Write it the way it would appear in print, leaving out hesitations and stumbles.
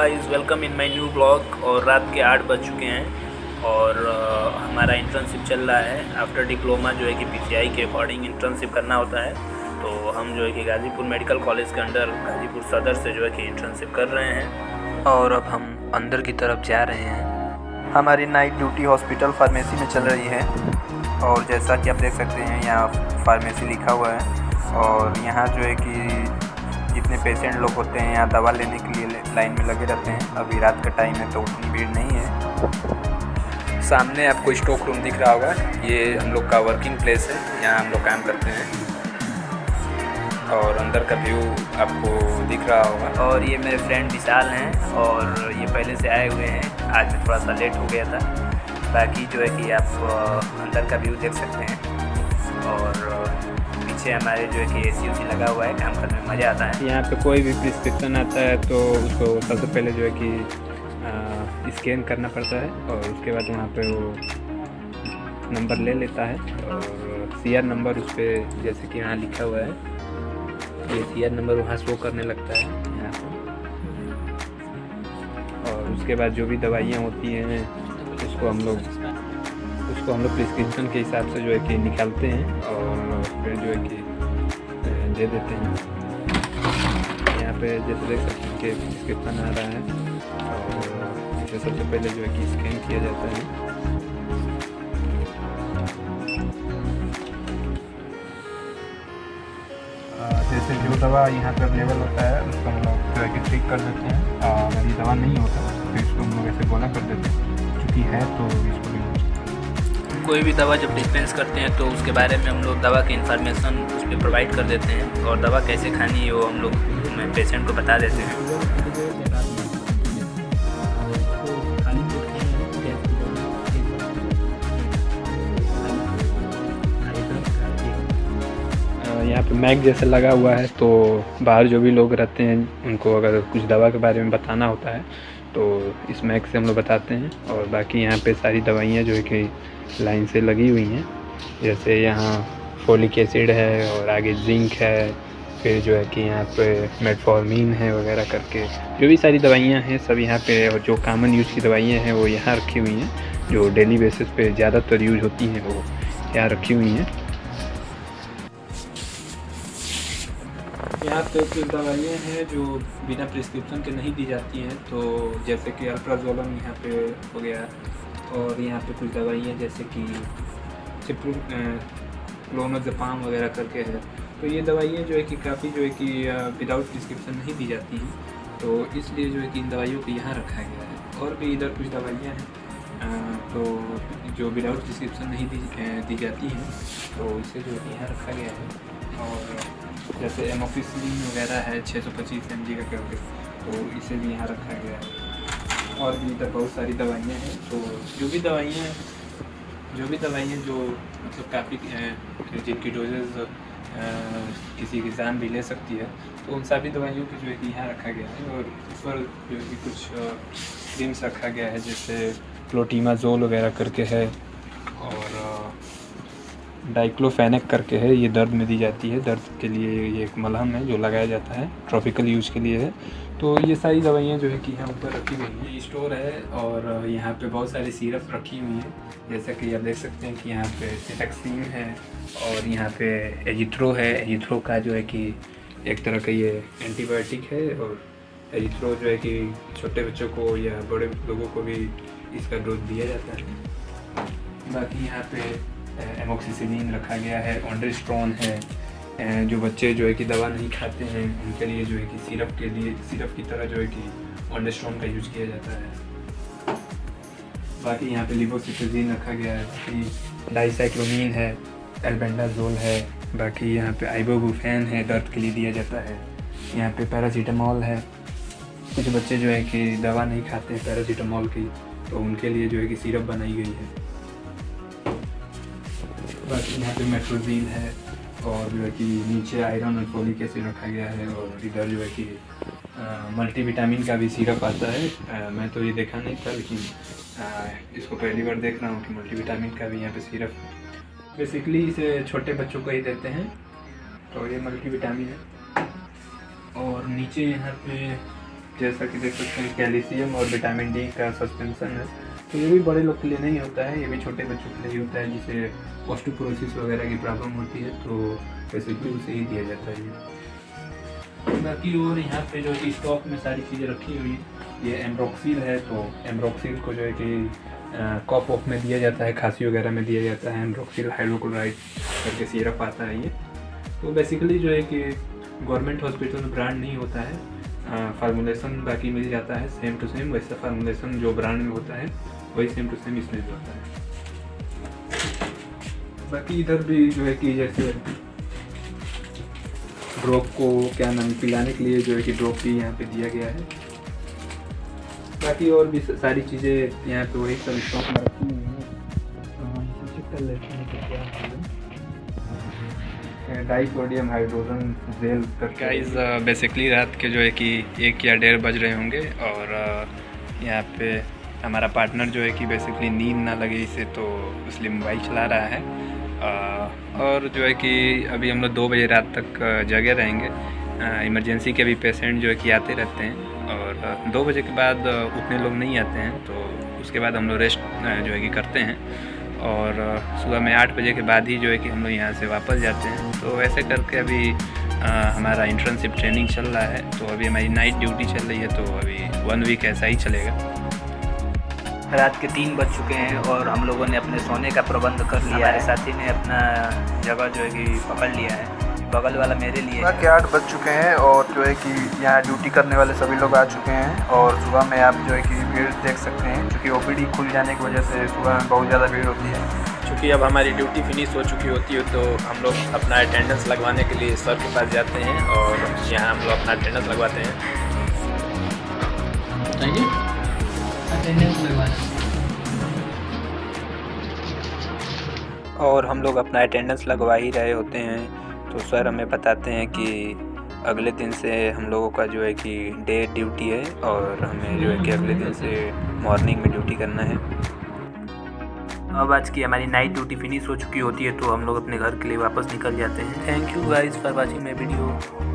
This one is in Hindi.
Guys, welcome in my new blog. और रात के 8 बज चुके हैं और हमारा इंटर्नशिप चल रहा है। आफ्टर डिप्लोमा जो है कि पीसीआई के अकॉर्डिंग इंटर्नशिप करना होता है। तो हम जो है कि गाज़ीपुर मेडिकल कॉलेज के अंडर गाज़ीपुर सदर से जो है कि इंटर्नशिप कर रहे हैं और अब हम अंदर की तरफ जा रहे हैं। हमारी नाइट ड्यूटी हॉस्पिटल फार्मेसी में चल रही है और जैसा कि आप देख सकते हैं यहाँ फार्मेसी लिखा हुआ है और यहाँ जो है कि जितने पेशेंट लोग होते हैं यहाँ दवा लेने के लिए लाइन में लगे रहते हैं। अभी रात का टाइम है तो उतनी भीड़ नहीं है। सामने आपको स्टॉक रूम दिख रहा होगा, ये हम लोग का वर्किंग प्लेस है, यहाँ हम लोग काम करते हैं और अंदर का व्यू आपको दिख रहा होगा। और ये मेरे फ्रेंड विशाल हैं और ये पहले से आए हुए हैं। आज मैं थोड़ा सा लेट हो गया था। बाकी जो है कि आप अंदर का व्यू देख सकते हैं और पीछे हमारे जो है कि एसी लगा हुआ है, काम करने में मज़ा आता है। यहाँ पे कोई भी प्रिस्क्रिप्शन आता है तो उसको सबसे पहले जो है कि स्कैन करना पड़ता है और उसके बाद वहाँ पे वो नंबर ले लेता है और सीआर नंबर उस पर जैसे कि यहाँ लिखा हुआ है, ये सीआर नंबर वहाँ शो करने लगता है यहाँ पे। और उसके बाद जो भी दवाइयाँ होती हैं उसको हम लोग प्रिस्क्रिप्शन के हिसाब से जो है कि निकालते हैं और फिर जो है कि दे देते हैं। यहाँ पे जैसे देख सकते हैं कि प्रिस्क्रिप्शन आ रहा है और इसे सबसे पहले जो है कि स्कैन किया जाता है। जैसे जो दवा यहाँ पे अवेलेबल होता है उसको हम लोग जो है कि ट्रिक कर देते हैं। अगर ये दवा नहीं होता तो इसको हम लोग ऐसे गोला कर देते हैं, चूँकि है तो इसको भी। कोई भी दवा जब डिस्पेंस करते हैं तो उसके बारे में हम लोग दवा की इन्फॉर्मेशन उस पर प्रोवाइड कर देते हैं और दवा कैसे खानी है वो हम लोग पेशेंट को बता देते हैं। यहाँ पे मैग जैसे लगा हुआ है तो बाहर जो भी लोग रहते हैं उनको अगर कुछ दवा के बारे में बताना होता है तो इस मैग से हम लोग बताते हैं। और बाकी यहाँ पे सारी दवाइयाँ जो है कि लाइन से लगी हुई हैं, जैसे यहाँ फोलिक एसिड है और आगे जिंक है, फिर जो है कि यहाँ पे मेटफॉर्मिन है वगैरह करके जो भी सारी दवाइयाँ हैं सब यहाँ पे। और जो कॉमन यूज़ की दवाइयाँ हैं वो यहाँ रखी हुई हैं, जो डेली बेसिस पे ज़्यादातर यूज होती हैं वो यहाँ रखी हुई हैं। यहाँ पे कुछ दवाइयाँ हैं जो बिना प्रिस्क्रिप्शन के नहीं दी जाती हैं, तो जैसे कि अल्प्राजोलम यहाँ पे हो गया और यहाँ पे कुछ दवाइयाँ जैसे कि क्लोनोज़ेपाम वगैरह करके है। तो ये दवाइयाँ जो है कि काफ़ी जो है कि विदाउट प्रिस्क्रिप्शन नहीं दी जाती हैं, तो इसलिए जो है कि इन दवाइयों को यहाँ रखा गया है। और भी इधर कुछ दवाइयाँ हैं तो जो विदाउट प्रिस्क्रिप्शन नहीं दी जाती हैं, तो इसे जो है यहाँ रखा गया है। और जैसे एमोक्सिसिलिन वगैरह है 625 mg का करके, तो इसे भी यहाँ रखा गया है। और भी इधर बहुत सारी दवाइयाँ हैं, तो जो भी दवाइयाँ जो मतलब काफ़ी जिनकी डोजेज किसी की जान भी ले सकती है, तो उन सभी दवाइयों की जो है कि यहाँ रखा गया है। और इस पर जो है कि कुछ क्रीम्स रखा गया है, जैसे क्लोटीमाजोल वगैरह करके है और डाइक्लोफेनेक करके है, ये दर्द में दी जाती है। दर्द के लिए ये एक मलहम है जो लगाया जाता है, ट्रॉपिकल यूज़ के लिए है। तो ये सारी दवाइयाँ जो है कि यहाँ ऊपर रखी गई हैं। ये स्टोर है और यहाँ पे बहुत सारी सिरप रखी हुई हैं, जैसा कि आप देख सकते हैं कि यहाँ पे सिटैक्सिन है और यहाँ पे एजिथ्रो है। एजिथ्रो का जो है कि एक तरह का ये एंटीबायोटिक है और एजिथ्रो जो है कि छोटे बच्चों को या बड़े लोगों को भी इसका डोज दिया जाता है। बाकी यहाँ पे एमोक्सिसिलिन रखा गया है, ऑन्डेस्ट्रॉन है। जो बच्चे जो है कि दवा नहीं खाते हैं उनके लिए जो है कि सिरप की तरह जो है कि ऑन्डेस्ट्रॉन का यूज़ किया जाता है। बाकी यहाँ पे लिवोसिट्राजीन रखा गया है, बाकी डाइसाइक्लोमीन है, एल्बेंडाजोल है, बाकी यहाँ पे आइबुप्रोफेन है, दर्द के लिए दिया जाता है। यहाँ पे पैरासीटामोल है। कुछ बच्चे जो है कि दवा नहीं खाते हैं पैरासीटामोल की, तो उनके लिए जो है कि सिरप बनाई गई है। बाकी यहाँ पे मेट्रोजीन है और जो है कि नीचे आयरन और फोलिक एसिड रखा गया है। और इधर जो है कि मल्टीविटामिन का भी सिरप आता है। मैं तो ये देखा नहीं था, लेकिन इसको पहली बार देख रहा हूँ कि मल्टीविटामिन का भी यहाँ पे सिरप है। बेसिकली इसे छोटे बच्चों को ही देते हैं, तो ये मल्टीविटामिन है। और नीचे यहाँ पे जैसा कि देख सकते हैं कैल्शियम और विटामिन डी का सस्पेंशन है। तो ये भी बड़े लोग के लिए नहीं होता है, ये भी छोटे बच्चों के लिए होता है जिसे ऑस्टियोपोरोसिस वगैरह की प्रॉब्लम होती है, तो बेसिकली उसे ही दिया जाता है ये। बाकी और यहाँ पे जो कि स्टॉक में सारी चीज़ें रखी हुई हैं, ये एम्ब्रोक्सिल है, तो एम्ब्रोक्सिल को जो है कि कॉप ऑफ में दिया जाता है, खांसी वगैरह में दिया जाता है। एम्ब्रोक्सिल हाइड्रोक्लोराइड करके सिरप आता है ये। तो बेसिकली जो है कि गवर्नमेंट हॉस्पिटल में ब्रांड नहीं होता है, फार्मूलेशन बाकी मिल जाता है सेम टू सेम, वैसा फार्मूलेशन जो ब्रांड में होता है वही सेम टू सेम इसमें भी होता है। बाकी इधर भी जो है कि जैसे ड्रॉप को क्या नाम पिलाने के लिए जो है कि ड्रॉप भी यहाँ पे दिया गया है। बाकी और भी सारी चीज़ें यहाँ पे वही सब स्टॉक में रखी हुई हैं। चेक कर लेते हैं कि क्या है। Disodium hydrogen gel guys basically रात के जो है कि 1 या 1:30 बज रहे होंगे, और यहाँ पे हमारा पार्टनर जो है कि बेसिकली नींद ना लगे इसे, तो इसलिए मोबाइल चला रहा है। और जो है कि अभी हम लोग 2 बजे रात तक जगे रहेंगे। इमरजेंसी के भी पेशेंट जो है कि आते रहते हैं, और 2 बजे के बाद उतने लोग नहीं आते हैं, तो उसके बाद हम लोग रेस्ट जो है कि करते हैं। और सुबह में 8 बजे के बाद ही जो है कि हम लोग यहाँ से वापस जाते हैं। तो ऐसे करके अभी हमारा इंटर्नशिप ट्रेनिंग चल रहा है, तो अभी हमारी नाइट ड्यूटी चल रही है, तो अभी 1 वीक ऐसा ही चलेगा। रात के 3 बज चुके हैं और हम लोगों ने अपने सोने का प्रबंध कर लिया है। साथी ने अपना जगह जो है कि पकड़ लिया है, बगल वाला मेरे लिए सुबह के 8 बज चुके हैं और जो है कि यहाँ ड्यूटी करने वाले सभी लोग आ चुके हैं। और सुबह में आप जो है कि भीड़ देख सकते हैं, क्योंकि ओपीडी खुल जाने की वजह से सुबह में बहुत ज़्यादा भीड़ होती है। क्योंकि अब हमारी ड्यूटी फिनिश हो चुकी होती है, तो हम लोग अपना अटेंडेंस लगवाने के लिए सर के पास जाते हैं, और यहाँ हम लोग अपना अटेंडेंस लगवाते हैं। और हम लोग अपना अटेंडेंस लगवा ही रहे होते हैं, तो सर हमें बताते हैं कि अगले दिन से हम लोगों का जो है कि डे ड्यूटी है, और हमें जो है कि अगले दिन से मॉर्निंग में ड्यूटी करना है। अब आज की हमारी नाइट ड्यूटी फिनिश हो चुकी होती है, तो हम लोग अपने घर के लिए वापस निकल जाते हैं। Thank you guys for watching my video.